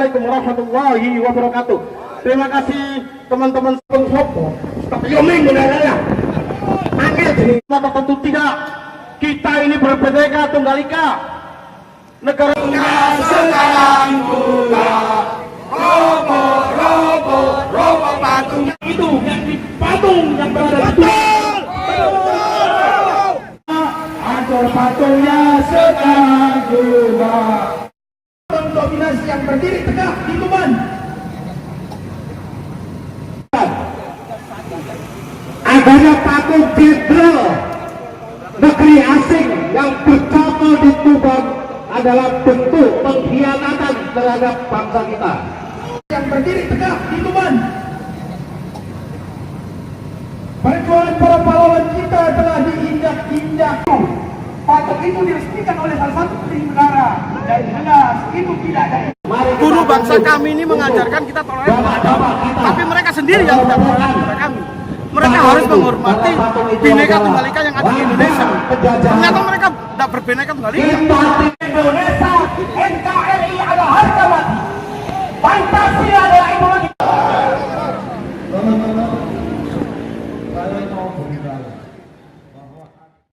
Assalamualaikum warahmatullahi wabarakatuh. Terima kasih teman-teman pengsopo. Yoming benar-benar. Angin tentu tidak. Kita ini berbeda tunggal ika. Negara sekarang pula. Robo patung itu yang di patung yang berada di ancur patungnya sekarang juga. Dominasi yang berdiri tegak di Tuban. Adanya patung jenderal negeri asing yang bercokol di Tuban adalah bentuk pengkhianatan terhadap bangsa kita. Yang berdiri tegak di Tuban. Perjuangan para pahlawan kita telah diinjak-injak. Patung itu diresmikan oleh salah satu petinggi negara dan jelas itu tidak ada. Guru bangsa kami ini mengajarkan kita toleran beragama, tapi mereka sendiri yang tidak toleran kepada kami. Mereka harus menghormati Bhinneka Tunggal Ika yang ada di Indonesia. Ternyata mereka tidak berbhinneka tunggal ika. Indonesia, NKRI adalah harga mati. Pancasila adalah ideologi.